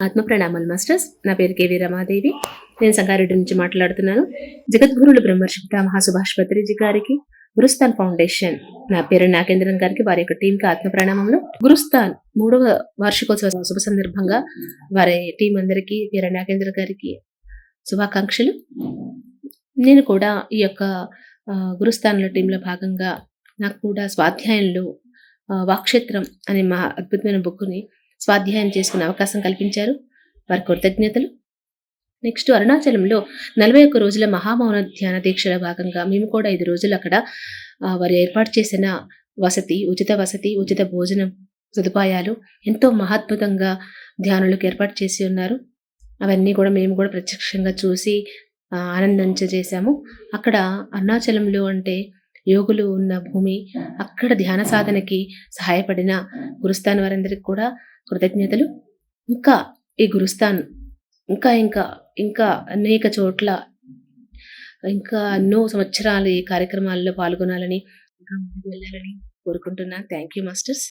ఆత్మ ప్రణామాలు మాస్టర్స్. నా పేరు కేవీ రమాదేవి. నేను సంగారెడ్డి నుంచి మాట్లాడుతున్నాను. జగద్గురువులు బ్రహ్మర్షి పితామహ సుభాష్ పత్రిజీ గారికి, గురుస్థాన్ ఫౌండేషన్ నా పేరు నాగేంద్రన్ గారికి, వారి యొక్క టీంకి ఆత్మ ప్రణామములు. గురుస్థాన్ 3వ వార్షికోత్సవ శుభ సందర్భంగా వారి టీం అందరికీ, వీర నాగేంద్ర గారికి శుభాకాంక్షలు. నేను కూడా ఈ యొక్క గురుస్థాన్ల టీంలో భాగంగా నాకు కూడా స్వాధ్యాయంలో వాక్షేత్రం అనే మా అద్భుతమైన బుక్ని స్వాధ్యాయం చేసుకునే అవకాశం కల్పించారు. వారి కృతజ్ఞతలు. నెక్స్ట్ అరుణాచలంలో 41 రోజుల మహామౌన ధ్యాన దీక్షల భాగంగా మేము కూడా 5 రోజులు అక్కడ వారు ఏర్పాటు చేసిన వసతి, ఉచిత భోజనం సదుపాయాలు ఎంతో మహాద్భుతంగా ధ్యానులకు ఏర్పాటు చేసి ఉన్నారు. అవన్నీ కూడా మేము కూడా ప్రత్యక్షంగా చూసి ఆనందించేసాము. అక్కడ అరుణాచలంలో అంటే యోగులు ఉన్న భూమి, అక్కడ ధ్యాన సాధనకి సహాయపడిన గురుస్థాన్ వారందరికీ కూడా కృతజ్ఞతలు. ఇంకా ఈ గురుస్థాన్ ఇంకా ఇంకా ఇంకా అనేక చోట్ల ఇంకా ఎన్నో సంవత్సరాలు ఈ కార్యక్రమాల్లో పాల్గొనాలని, ఇంకా ముందుకు వెళ్ళాలని కోరుకుంటున్నాను. Thank you masters.